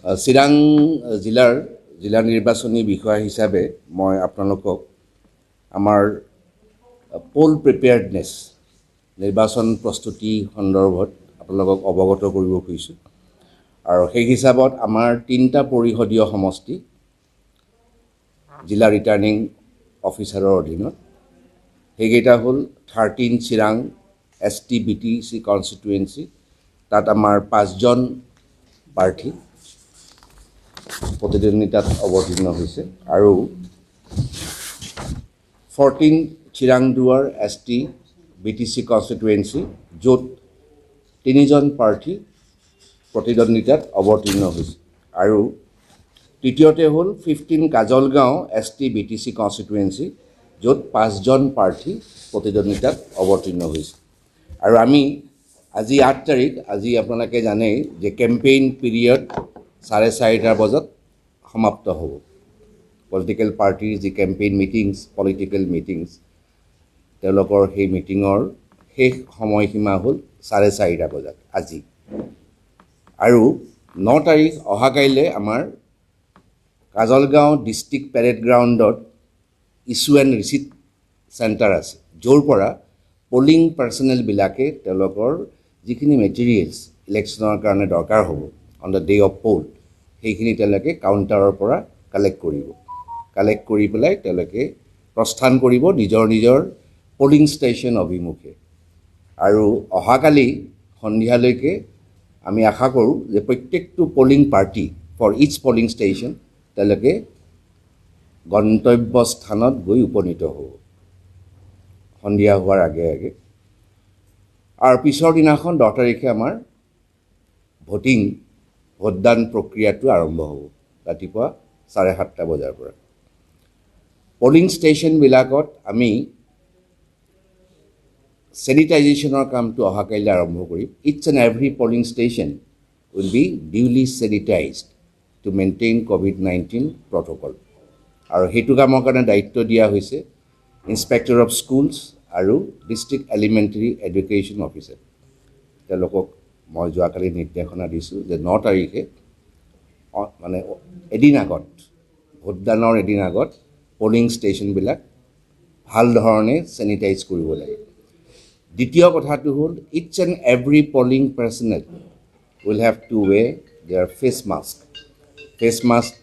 চিৰাং জিলা নিৰ্বাচনী বিষয়া হিচাপে মই আপোনালোকক আমাৰ পোল প্ৰিপেয়াৰ্ডনেছ নিৰ্বাচন প্ৰস্তুতি সন্দৰ্ভত আপোনালোকক অৱগত কৰিব খুজিছোঁ আৰু সেই হিচাপত আমাৰ 3টা পৰিষদীয় সমষ্টি জিলা ৰিটাৰ্নিং অফিচাৰৰ অধীনত সেইকেইটা হ'ল 13 চিৰাং ST-BTC কনষ্টিটুৱেঞ্চি তাত আমাৰ 5জন প্ৰাৰ্থী প্ৰতিদ্বন্দ্বিতাত অৱতীৰ্ণ হৈছে আৰু 14 চিৰাংদুৱাৰ ST-BTC কনষ্টিটুৱেঞ্চি য'ত 3জন প্ৰাৰ্থী প্ৰতিদ্বন্দ্বিতাত অৱতীৰ্ণ হৈছে আৰু তৃতীয়তে হ'ল 15 কাজলগাঁও ST-BTC কনষ্টিটুৱেঞ্চি য'ত 5জন প্ৰাৰ্থী প্ৰতিদ্বন্দ্বিতাত অৱতীৰ্ণ হৈছে আৰু আমি আজি 8 তাৰিখ আজি আপোনালোকে জানে যে কেম্পেইন পিৰিয়ড 4:30 বজাত সমাপ্ত হ'ব পলিটিকেল পাৰ্টিৰ যি কেম্পেইন মিটিংছ পলিটিকেল মিটিংছ তেওঁলোকৰ সেই মিটিঙৰ শেষ সময়সীমা হ'ল 4:30 বজাত আজি আৰু 9 তাৰিখ অহাকাইলৈ আমাৰ কাজলগাঁও ডিষ্ট্ৰিক্ট পেৰেড গ্ৰাউণ্ডত ইছ্যু এণ্ড ৰিচিট চেণ্টাৰ আছে য'ৰ পৰা পলিং পাৰ্চনেলবিলাকে তেওঁলোকৰ যিখিনি মেটেৰিয়েলছ ইলেকশ্যনৰ কাৰণে দৰকাৰ হ'ব on the day of poll সেইখিনি তেওঁলোকে কাউণ্টাৰৰ পৰা কালেক্ট কৰি পেলাই তেওঁলোকে প্ৰস্থান কৰিব নিজৰ পলিং ষ্টেচন অভিমুখে আৰু অহাকালি সন্ধিয়ালৈকে আমি আশা কৰোঁ যে প্ৰত্যেকটো polling party for each polling station তেওঁলোকে গন্তব্য স্থানত গৈ উপনীত হ'ব সন্ধিয়া হোৱাৰ আগে আৰু পিছৰ দিনাখন 10 তাৰিখে আমাৰ ভোটদান প্ৰক্ৰিয়াটো আৰম্ভ হ'ব ৰাতিপুৱা 7:30 বজাৰ পৰা পলিং ষ্টেচনবিলাকত আমি চেনিটাইজেশ্যনৰ কামটো অহাকাইলৈ আৰম্ভ কৰিম each and every polling station will be duly sanitised to maintain COVID-19 protocol আৰু সেইটো কামৰ কাৰণে দায়িত্ব দিয়া হৈছে ইনস্পেক্টৰ অফ স্কুলছ আৰু ডিষ্ট্ৰিক্ট এলিমেণ্টেৰী এডুকেশ্যন অফিচাৰ তেওঁলোকক মই যোৱাকালি নিৰ্দেশনা দিছোঁ যে 9 তাৰিখে মানে এদিন আগত ভোটদানৰ এদিন আগত পলিং ষ্টেচনবিলাক ভাল ধৰণে চেনিটাইজ কৰিব লাগে দ্বিতীয় কথাটো হ'ল each and every polling personnel will have to wear their face mask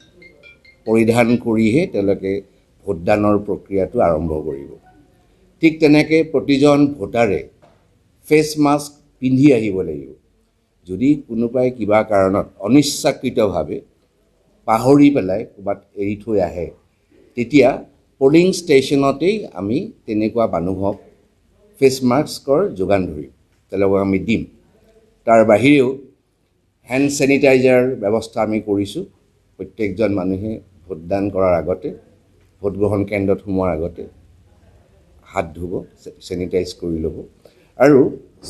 পৰিধান কৰিহে তেওঁলোকে ভোটদানৰ প্ৰক্ৰিয়াটো আৰম্ভ কৰিব ঠিক তেনেকৈ প্ৰতিজন ভোটাৰে ফেচ মাস্ক পিন্ধি আহিব লাগিব যদি কোনোবাই কিবা কাৰণত অনিচ্ছাকৃতভাৱে পাহৰি পেলাই ক'ৰবাত এৰি থৈ আহে তেতিয়া পলিং ষ্টেচনতেই আমি তেনেকুৱা মানুহক ফেচ মাস্কৰ যোগান ধৰিম তেওঁলোকক আমি দিম তাৰ বাহিৰেও হেণ্ড চেনিটাইজাৰ ব্যৱস্থা আমি কৰিছোঁ প্ৰত্যেকজন মানুহে ভোটদান কৰাৰ আগতে ভোটগ্ৰহণ কেন্দ্ৰত সোমোৱাৰ আগতে হাত ধুব চেনিটাইজ কৰি ল'ব আৰু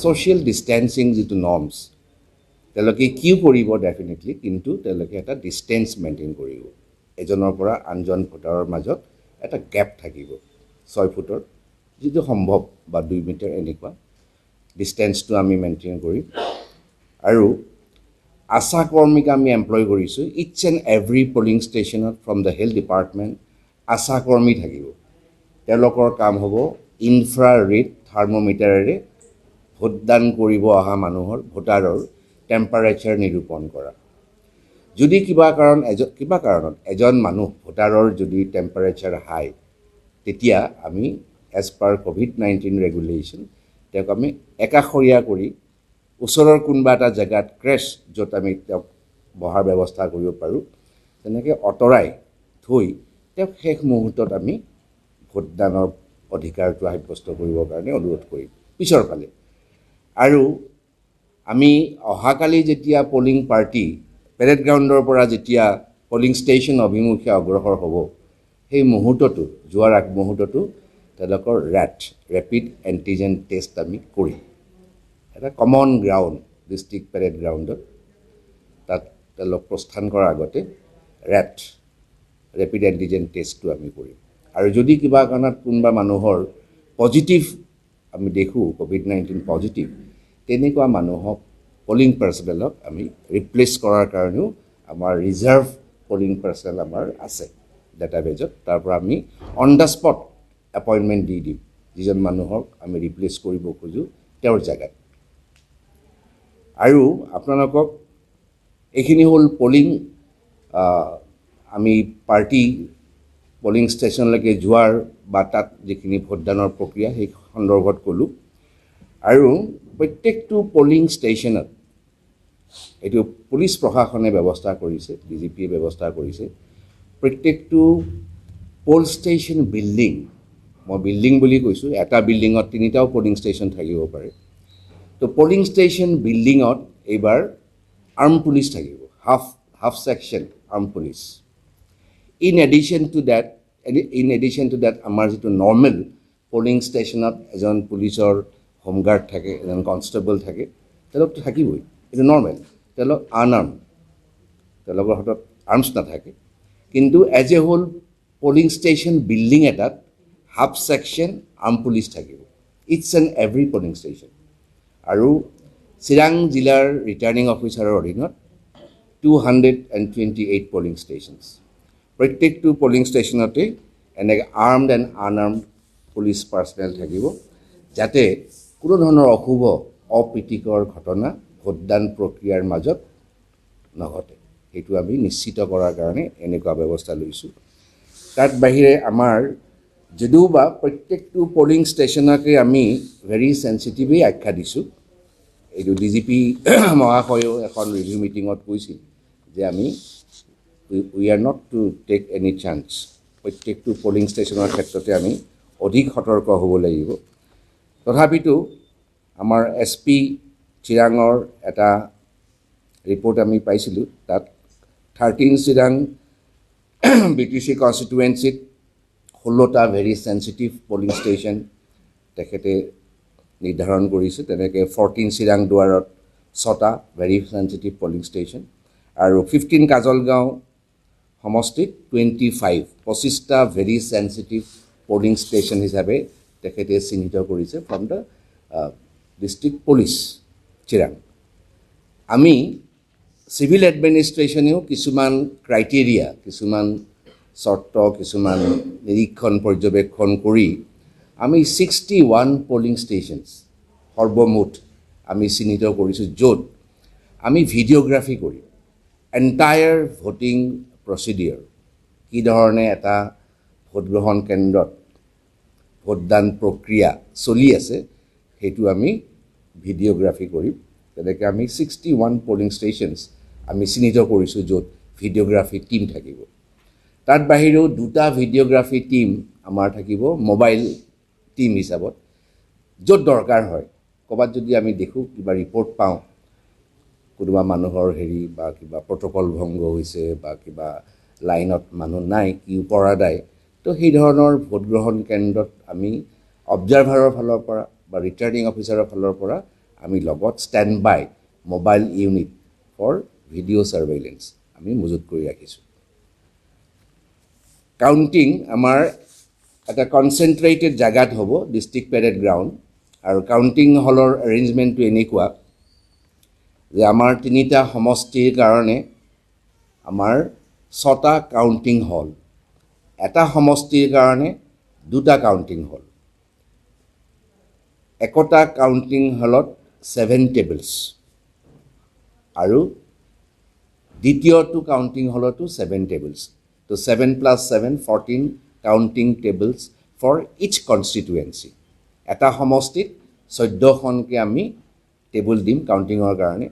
ছ'চিয়েল ডিষ্টেঞ্চিং যিটো নৰ্মছ তেওঁলোকে কিউ কৰিব ডেফিনেটলি কিন্তু তেওঁলোকে এটা ডিষ্টেঞ্চ মেইনটেইন কৰিব এজনৰ পৰা আনজন ভোটাৰৰ মাজত এটা গেপ থাকিব 6 ফুটৰ যিটো সম্ভৱ বা 2 মিটাৰ এনেকুৱা ডিষ্টেঞ্চটো আমি মেইনটেইন কৰিম আৰু আশা কৰ্মীক আমি এমপ্লয় কৰিছোঁ ইটছ এণ্ড এভৰি পলিং ষ্টেচনত ফ্ৰম দ্য হেল্থ ডিপাৰ্টমেণ্ট আশা কৰ্মী থাকিব তেওঁলোকৰ কাম হ'ব ইনফ্ৰাৰেড থাৰ্মোমিটাৰেৰে ভোটদান কৰিব অহা মানুহৰ ভোটাৰৰ টেম্পাৰেচাৰ নিৰূপণ কৰা যদি কিবা কাৰণত এজন মানুহ ভোটাৰৰ যদি টেম্পাৰেচাৰ হাই তেতিয়া আমি এজ পাৰ COVID-19 ৰেগুলেশ্যন তেওঁক আমি একাষৰীয়া কৰি ওচৰৰ কোনোবা এটা জেগাত ক্ৰেছ য'ত আমি তেওঁক বহাৰ ব্যৱস্থা কৰিব পাৰোঁ তেনেকৈ অঁতৰাই থৈ তেওঁক শেষ মুহূৰ্তত আমি ভোটদানৰ অধিকাৰটো সাব্যস্ত কৰিবৰ কাৰণে অনুৰোধ কৰিম পিছৰ ফালে আৰু আমি অহাকালি যেতিয়া পলিং পাৰ্টি পেৰেড গ্ৰাউণ্ডৰ পৰা যেতিয়া পলিং ষ্টেচন অভিমুখে অগ্ৰসৰ হ'ব সেই মুহূৰ্তটো যোৱাৰ আগ মুহূৰ্তটো তেওঁলোকৰ ৰেপিড এণ্টিজেন টেষ্ট আমি কৰিম এটা কমন গ্ৰাউণ্ড ডিষ্ট্ৰিক্ট পেৰেড গ্ৰাউণ্ডত তাত তেওঁলোক প্ৰস্থান কৰাৰ আগতে ৰেপিড এণ্টিজেন টেষ্টটো আমি কৰিম আৰু যদি কিবা কাৰণত কোনোবা মানুহৰ পজিটিভ আমি দেখোঁ COVID-19 পজিটিভ তেনেকুৱা মানুহক পলিং পাৰ্চনেলক আমি ৰিপ্লেচ কৰাৰ কাৰণেও আমাৰ ৰিজাৰ্ভ পলিং পাৰ্চনেল আমাৰ আছে ডাটাবেজত তাৰ পৰা আমি অন দ্য স্পট এপইণ্টমেণ্ট দি দিম যিজন মানুহক আমি ৰিপ্লেচ কৰিব খোজোঁ তেওঁৰ জেগাত আৰু আপোনালোকক এইখিনি হ'ল পলিং আমি পাৰ্টি পলিং ষ্টেচনলৈকে যোৱাৰ বা তাত যিখিনি ভোটদানৰ প্ৰক্ৰিয়া সেই সন্দৰ্ভত ক'লোঁ আৰু প্ৰত্যেকটো পলিং ষ্টেচনত এইটো পুলিচ প্ৰশাসনে ব্যৱস্থা কৰিছে DGPয়ে ব্যৱস্থা কৰিছে প্ৰত্যেকটো পোল ষ্টেচন বিল্ডিং মই বিল্ডিং বুলি কৈছোঁ এটা বিল্ডিঙত তিনিটাও পলিং ষ্টেচন থাকিব পাৰে তো পলিং ষ্টেচন বিল্ডিঙত এইবাৰ আৰ্ম পুলিচ থাকিব half section arm police in addition to date আমাৰ যিটো নৰ্মেল পলিং ষ্টেচনত এজন পুলিচৰ হোমগাৰ্ড থাকে এজন কনষ্টেবল থাকে তেওঁলোকতো থাকিবই এইটো নৰ্মেল তেওঁলোক আনআৰ্ম তেওঁলোকৰ হাতত আৰ্মছ নাথাকে কিন্তু as a whole polling station building এটাত হাফ সেকশ্যন আৰ্ম পুলিচ থাকিব each and every polling station আৰু চিৰাং জিলাৰ ৰিটাৰ্ণিং অফিচাৰৰ অধীনত 228 পলিং ষ্টেচনছ প্ৰত্যেকটো পলিং ষ্টেচনতে এনেকৈ armed and unarmed police personnel থাকিব যাতে কোনো ধৰণৰ অশুভ অপ্ৰীতিকৰ ঘটনা ভোটদান প্ৰক্ৰিয়াৰ মাজত নঘটে সেইটো আমি নিশ্চিত কৰাৰ কাৰণে এনেকুৱা ব্যৱস্থা লৈছোঁ তাত বাহিৰে আমাৰ যদিও বা প্ৰত্যেকটো পলিং ষ্টেচনকে আমি ভেৰি চেঞ্চিটিভলি আখ্যা দিছোঁ এইটো DGP মহাশয়েও এখন ৰিভিউ মিটিঙত কৈছিল যে আমি we are not to take any chance প্ৰত্যেকটো পলিং ষ্টেচনৰ ক্ষেত্ৰতে আমি অধিক সতৰ্ক হ'ব লাগিব তথাপিতো আমাৰ SP চিৰাঙৰ এটা ৰিপৰ্ট আমি পাইছিলোঁ তাত 13 চিৰাং BTC কনষ্টিটুৱেঞ্চিত 16টা ভেৰি চেঞ্চিটিভ পলিং ষ্টেচন তেখেতে নিৰ্ধাৰণ কৰিছে তেনেকৈ 14 চিৰাং দুৱাৰত 6টা ভেৰি চেঞ্চিটিভ পলিং ষ্টেচন আৰু 15 কাজলগাঁও সমষ্টিত 25টা ভেৰি চেঞ্চিটিভ পলিং ষ্টেচন হিচাপে তেখেতে চিহ্নিত কৰিছে from the district police Chirang আমি চিভিল এডমিনিষ্ট্ৰেশ্যনেও কিছুমান ক্ৰাইটেৰিয়া কিছুমান চৰ্ত কিছুমান নিৰীক্ষণ পৰ্যবেক্ষণ কৰি আমি 61 পলিং ষ্টেচনছ সৰ্বমুঠ আমি চিহ্নিত কৰিছোঁ য'ত আমি ভিডিঅ'গ্ৰাফি কৰিম এণ্টায়াৰ ভোটিং প্ৰচিডিঅ'ৰ কি ধৰণে এটা ভোটগ্ৰহণ কেন্দ্ৰত ভোটদান প্ৰক্ৰিয়া চলি আছে সেইটো আমি ভিডিঅ'গ্ৰাফি কৰিম তেনেকৈ আমি 61 পলিং ষ্টেচনছ আমি চিহ্নিত কৰিছোঁ য'ত ভিডিঅ'গ্ৰাফি টীম থাকিব তাত বাহিৰেও 2টা ভিডিঅ'গ্ৰাফি টীম আমাৰ থাকিব মোবাইল টীম হিচাপত য'ত দৰকাৰ হয় ক'ৰবাত যদি আমি দেখোঁ কিবা ৰিপৰ্ট পাওঁ কোনোবা মানুহৰ হেৰি বা কিবা প্ৰট'কল ভংগ হৈছে বা কিবা লাইনত মানুহ নাই কিউ পৰা নাই তো সেই ধৰণৰ ভোটগ্ৰহণ কেন্দ্ৰত আমি অবজাৰ্ভাৰৰ ফালৰ পৰা বা ৰিটাৰ্ণিং অফিচাৰৰ ফালৰ পৰা আমি লগত stand by mobile unit for video' surveillance আমি মজুত কৰি ৰাখিছোঁ কাউণ্টিং আমাৰ এটা কনচেনট্ৰেটেড জেগাত হ'ব ডিষ্ট্ৰিক্ট পেৰেড গ্ৰাউণ্ড আৰু কাউণ্টিং হলৰ এৰেঞ্জমেণ্টটো এনেকুৱা যে আমাৰ 3টা সমষ্টিৰ কাৰণে আমাৰ 6টা কাউণ্টিং হল এটা সমষ্টিৰ কাৰণে 2টা কাউণ্টিং হল একোটা কাউণ্টিং হলত 7 টেবলছ আৰু দ্বিতীয়টো কাউণ্টিং হলতো 7 টেবলছ তো 7 + 7 14 counting tables for each constituency এটা সমষ্টিত 14খনকৈ আমি টেবুল দিম কাউণ্টিঙৰ কাৰণে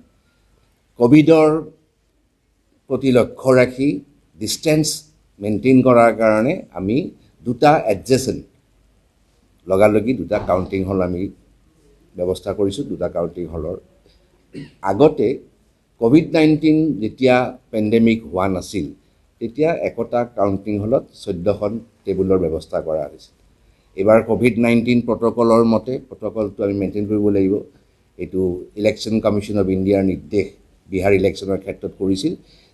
কোভিডৰ প্ৰতি লক্ষ্য ৰাখি ডিষ্টেঞ্চ মেইনটেইন কৰাৰ কাৰণে আমি 2টা এডজেচেণ্ট লগালগি 2টা কাউণ্টিং হল আমি ব্যৱস্থা কৰিছোঁ 2টা কাউণ্টিং হলৰ আগতে COVID-19 যেতিয়া পেণ্ডেমিক হোৱা নাছিল তেতিয়া একোটা কাউণ্টিং হলত 14খন টেবুলৰ ব্যৱস্থা কৰা হৈছিল এবাৰ COVID-19 প্ৰট'কলৰ মতে প্ৰট'কলটো আমি মেইনটেইন কৰিব লাগিব এইটো ইলেকশ্যন কমিশ্যন অফ ইণ্ডিয়াৰ নিৰ্দেশ বিহাৰ ইলেকশ্যনৰ ক্ষেত্ৰত কৰিছিল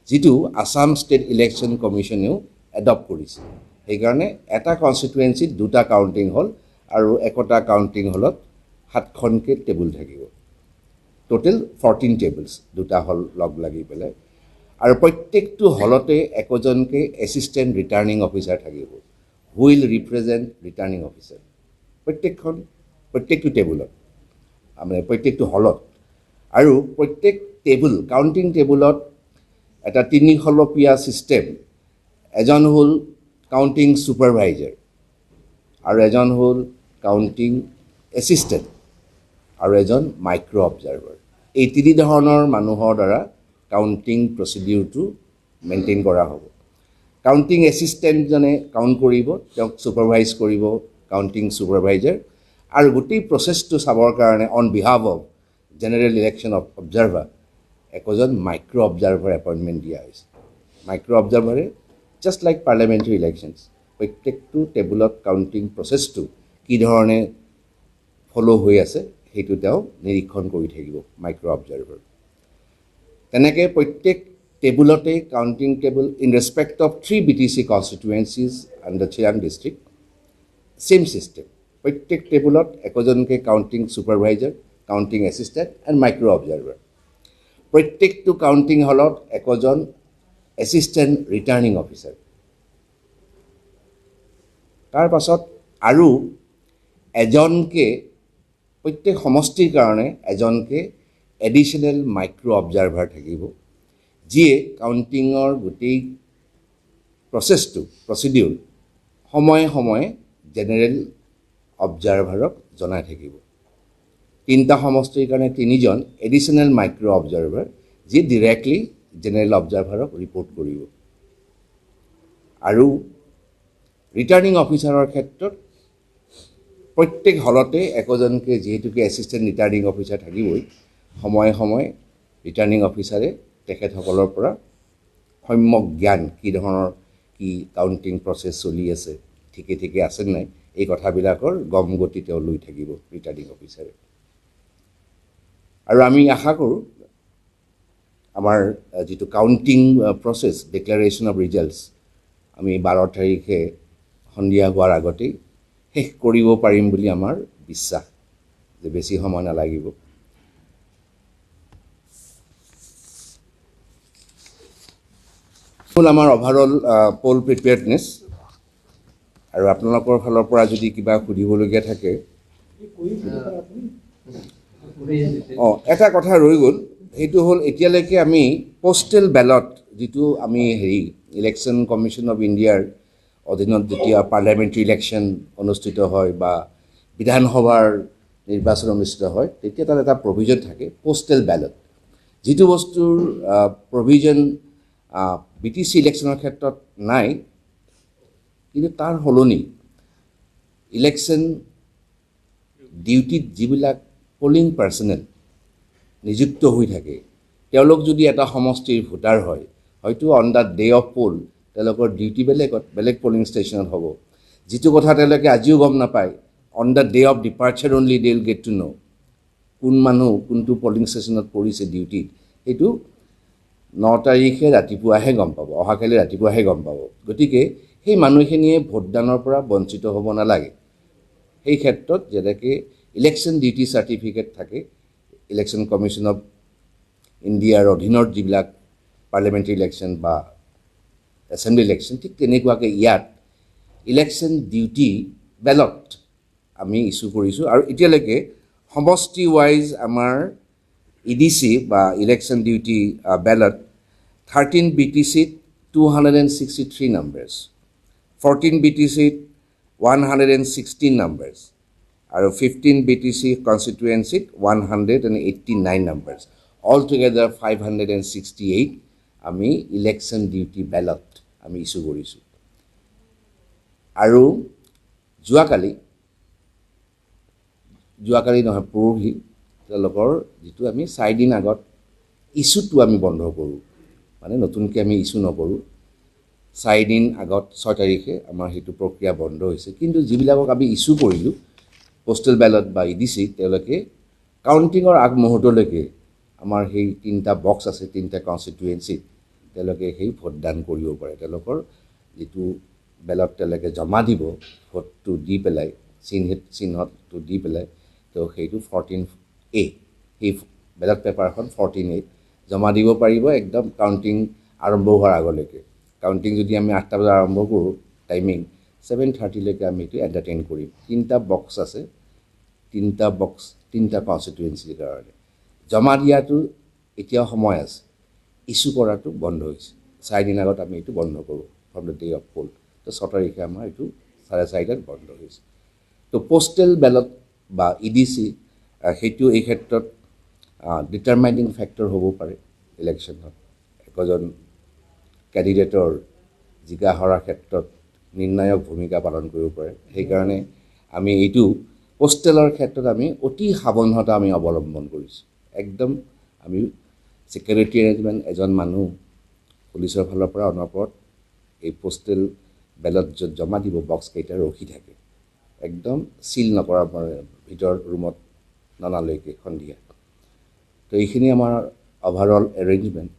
যিটো আসাম ষ্টেট ইলেকশ্যন কমিশ্যনেও এডপ্ট কৰিছিল সেইকাৰণে এটা কনষ্টিটুৱেঞ্চিত 2টা কাউণ্টিং হল আৰু একোটা কাউণ্টিং হলত 7খনকৈ টেবুল থাকিব টোটেল 14 টেবলছ 2টা হল লগ লাগি পেলাই আৰু প্ৰত্যেকটো হলতে একজনকে এছিষ্টেণ্ট ৰিটাৰ্ণিং অফিচাৰ থাকিব হুইল ৰিপ্ৰেজেণ্ট ৰিটাৰ্ণিং অফিচাৰ প্ৰত্যেকটো টেবুলত মানে প্ৰত্যেকটো হলত আৰু প্ৰত্যেক টেবুল কাউণ্টিং টেবুলত এটা 3 খলপীয়া ছিষ্টেম এজন হ'ল কাউণ্টিং ছুপাৰভাইজাৰ আৰু এজন হ'ল কাউণ্টিং এছিষ্টেণ্ট আৰু এজন মাইক্ৰ' অবজাৰ্ভাৰ এই 3 ধৰণৰ মানুহৰ দ্বাৰা কাউণ্টিং প্ৰচিডিউৰটো মেইনটেইন কৰা হ'ব কাউণ্টিং এছিষ্টেণ্টজনে কাউণ্ট কৰিব তেওঁক ছুপাৰভাইজ কৰিব কাউণ্টিং ছুপাৰভাইজাৰ আৰু গোটেই প্ৰচেছটো চাবৰ কাৰণে on behalf of general election observer একজন মাইক্ৰ' অবজাৰ্ভাৰ এপইণ্টমেণ্ট দিয়া হৈছে মাইক্ৰ' অবজাৰ্ভাৰে জাষ্ট লাইক পাৰ্লিয়ামেণ্টাৰী ইলেকশ্যনছ প্ৰত্যেকটো টেবুলত কাউণ্টিং প্ৰচেছটো কি ধৰণে ফ'ল' হৈ আছে সেইটো তেওঁ নিৰীক্ষণ কৰি থাকিব মাইক্ৰ' অবজাৰ্ভাৰ তেনেকৈ প্ৰত্যেক টেবুলতে counting table in respect of 3 BTC constituencies under Chirang district same system প্ৰত্যেক টেবুলত একজনকৈ counting supervisor counting assistant and micro' observer প্ৰত্যেকটো কাউণ্টিং হলত একজন এছিষ্টেণ্ট ৰিটাৰ্ণিং অফিচাৰ তাৰ পাছত আৰু এজনকে প্ৰত্যেক সমষ্টিৰ কাৰণে এজনকে এডিশ্যনেল মাইক্ৰ' অবজাৰ্ভাৰ থাকিব যিয়ে কাউণ্টিঙৰ গোটেই প্ৰচেছটো প্ৰচিডিউৰ সময়ে সময়ে জেনেৰেল অবজাৰ্ভাৰক জনাই থাকিব 3টা সমষ্টিৰ কাৰণে 3জন এডিশ্যনেল মাইক্ৰ' অবজাৰ্ভাৰ যি ডিৰেক্টলি জেনেৰেল অবজাৰ্ভাৰক ৰিপৰ্ট কৰিব আৰু ৰিটাৰ্ণিং অফিচাৰৰ ক্ষেত্ৰত প্ৰত্যেক হলতে একজনকে যিহেতুকে এছিষ্টেণ্ট ৰিটাৰ্ণিং অফিচাৰ থাকিবই সময়ে সময়ে ৰিটাৰ্ণিং অফিচাৰে তেখেতসকলৰ পৰা সম্যক জ্ঞান কি ধৰণৰ কি কাউণ্টিং প্ৰচেছ চলি আছে ঠিকে আছে নাই এই কথাবিলাকৰ গমগতি তেওঁ লৈ থাকিব ৰিটাৰ্ণিং অফিচাৰে আৰু আমি আশা কৰোঁ আমাৰ যিটো counting process declaration of results আমি 12 তাৰিখে সন্ধিয়া হোৱাৰ আগতেই শেষ কৰিব পাৰিম বুলি আমাৰ বিশ্বাস যে বেছি সময় নালাগিব হ'ল আমাৰ অভাৰঅল পোল প্ৰিপেয়াৰ্ডনেছ আৰু আপোনালোকৰ ফালৰ পৰা যদি কিবা সুধিবলগীয়া থাকে এটা কথা ৰৈ গ'ল সেইটো হ'ল এতিয়ালৈকে আমি পোষ্টেল বেলট যিটো আমি ইলেকশ্যন কমিশ্যন অফ ইণ্ডিয়াৰ অধীনত যেতিয়া পাৰ্লিয়ামেণ্টাৰী ইলেকশ্যন অনুষ্ঠিত হয় বা বিধানসভাৰ নিৰ্বাচন অনুষ্ঠিত হয় তেতিয়া তাত এটা প্ৰভিজন থাকে পোষ্টেল বেলট যিটো বস্তুৰ প্ৰভিজন BTC ইলেকশ্যনৰ ক্ষেত্ৰত নাই কিন্তু তাৰ সলনি ইলেকশ্যন ডিউটিত যিবিলাক পলিং পাৰ্চনেল নিযুক্ত হৈ থাকে তেওঁলোক যদি এটা সমষ্টিৰ ভোটাৰ হয় হয়তো on the day of poll তেওঁলোকৰ ডিউটি বেলেগ পলিং ষ্টেচনত হ'ব যিটো কথা তেওঁলোকে আজিও গম নাপায় on the day of departure only they will get to know' কোন মানুহ কোনটো পলিং ষ্টেচনত পৰিছে ডিউটিত সেইটো 9 তাৰিখে ৰাতিপুৱাহে গম পাব অহাকালি ৰাতিপুৱাহে গম পাব গতিকে সেই মানুহখিনিয়ে ভোটদানৰ পৰা বঞ্চিত হ'ব নালাগে সেই ক্ষেত্ৰত যেনেকৈ ইলেকশ্যন ডিউটি চাৰ্টিফিকেট থাকে ইলেকশ্যন কমিশ্যন অফ ইণ্ডিয়াৰ অধীনত যিবিলাক পাৰ্লিয়ামেণ্টাৰী ইলেকশ্যন বা এছেম্বলি ইলেকশ্যন ঠিক তেনেকুৱাকৈ ইয়াত ইলেকশ্যন ডিউটি বেলট আমি ইছ্যু কৰিছোঁ আৰু এতিয়ালৈকে সমষ্টি ৱাইজ আমাৰ EDC বা election duty ballot 13 BTCত 263 numbers 14 BTCত 116 numbers আৰু 15 BTC কনষ্টিটুৱেঞ্চিত 189 numbers altogether 568 আমি ইলেকশ্যন ডিউটি বেলট আমি ইছ্যু কৰিছোঁ আৰু যোৱাকালি নহয় পৰহি তেওঁলোকৰ যিটো আমি 4 দিন আগত ইছ্যুটো আমি বন্ধ কৰোঁ মানে নতুনকৈ আমি ইছ্যু নকৰোঁ 4 দিন আগত 6 তাৰিখে আমাৰ সেইটো প্ৰক্ৰিয়া বন্ধ হৈছে কিন্তু যিবিলাকক আমি ইছ্যু কৰিলোঁ পোষ্টেল বেলট বা EDC তেওঁলোকে কাউণ্টিঙৰ আগমুহূৰ্তলৈকে আমাৰ সেই 3টা বক্স আছে 3টা কনষ্টিটুৱেঞ্চিত তেওঁলোকে সেই ভোটদান কৰিব পাৰে তেওঁলোকৰ যিটো বেলট তেওঁলোকে জমা দিব ভোটটো দি পেলাই চিহ্নটো দি পেলাই তো সেইটো 14A সেই বেলট পেপাৰখন 14A জমা দিব পাৰিব একদম কাউণ্টিং আৰম্ভ হোৱাৰ আগলৈকে কাউণ্টিং যদি আমি 8টা বজাত আৰম্ভ কৰোঁ টাইমিং 7:30লৈকে আমি এইটো এণ্টাৰটেইন কৰিম 3টা বক্স আছে 3টা বক্স 3টা কনষ্টিটুৱেঞ্চিৰ কাৰণে জমা দিয়াটো এতিয়াও সময় আছে ইছ্যু কৰাটো বন্ধ হৈছে 4 দিন আগত আমি এইটো বন্ধ কৰোঁ from the day of poll to 6 তাৰিখে আমাৰ এইটো 4:30টাত বন্ধ হৈছে তো পোষ্টেল বেলট বা ইডিচি সেইটো এই ক্ষেত্ৰত ডিটাৰমাইনিং ফেক্টৰ হ'ব পাৰে ইলেকশ্যনত একজন কেণ্ডিডেটৰ জিকা হৰাৰ ক্ষেত্ৰত নিৰ্ণায়ক ভূমিকা পালন কৰিব পাৰে সেইকাৰণে আমি এইটো পোষ্টেলৰ ক্ষেত্ৰত আমি অতি সাৱধানতা আমি অৱলম্বন কৰিছোঁ একদম আমি ছিকিউৰিটি এৰেঞ্জমেণ্ট এজন মানুহ পুলিচৰ ফালৰ পৰা অনবৰত এই পোষ্টেল বেলট য'ত জমা দিব বক্স কেইটা ৰখি থাকে একদম চিল নকৰাৰ ভিতৰ ৰুমত ননালৈকে সন্ধিয়া তো এইখিনি আমাৰ অভাৰঅল এৰেঞ্জমেণ্ট